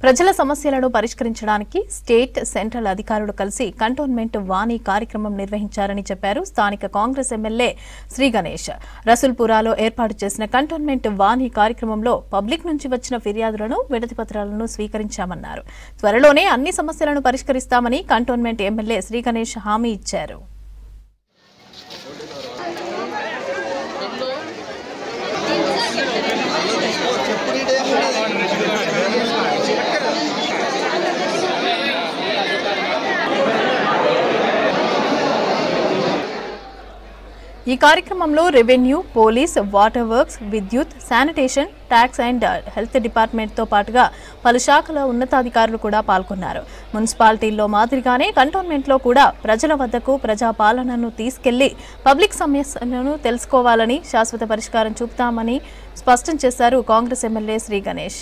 ప్రజల సమస్యలను పరిష్కరించడానికి స్టేట్ సెంట్రల్ అధికారులు కలిసి కంటోన్మెంట్ వాణి కార్యక్రమం నిర్వహించారని చెప్పారు స్థానిక కాంగ్రెస్ ఎమ్మెల్యే శ్రీ గణేష్. రసూల్పురాలో ఏర్పాటు చేసిన కంటోన్మెంట్ వాణి కార్యక్రమంలో పబ్లిక్ నుంచి వచ్చిన ఫిర్యాదులను, వినతి పత్రాలను స్వీకరించామన్నారు. త్వరలోనే అన్ని సమస్యలను పరిష్కరిస్తామని కంటోన్మెంట్ ఎమ్మెల్యే శ్రీ గణేష్ హామీ ఇచ్చారు. ఈ కార్యక్రమంలో రెవెన్యూ, పోలీస్, వాటర్ వర్క్స్, విద్యుత్, శానిటేషన్, ట్యాక్స్ అండ్ హెల్త్ డిపార్ట్మెంట్తో పాటుగా పలు శాఖల ఉన్నతాధికారులు కూడా పాల్గొన్నారు. మున్సిపాలిటీల్లో మాదిరిగానే కంటోన్మెంట్లో కూడా ప్రజల వద్దకు ప్రజాపాలనను తీసుకెళ్లి పబ్లిక్ సమస్యలను తెలుసుకోవాలని, శాశ్వత పరిష్కారం చూపుతామని స్పష్టం చేశారు కాంగ్రెస్ ఎమ్మెల్యే శ్రీ గణేష్.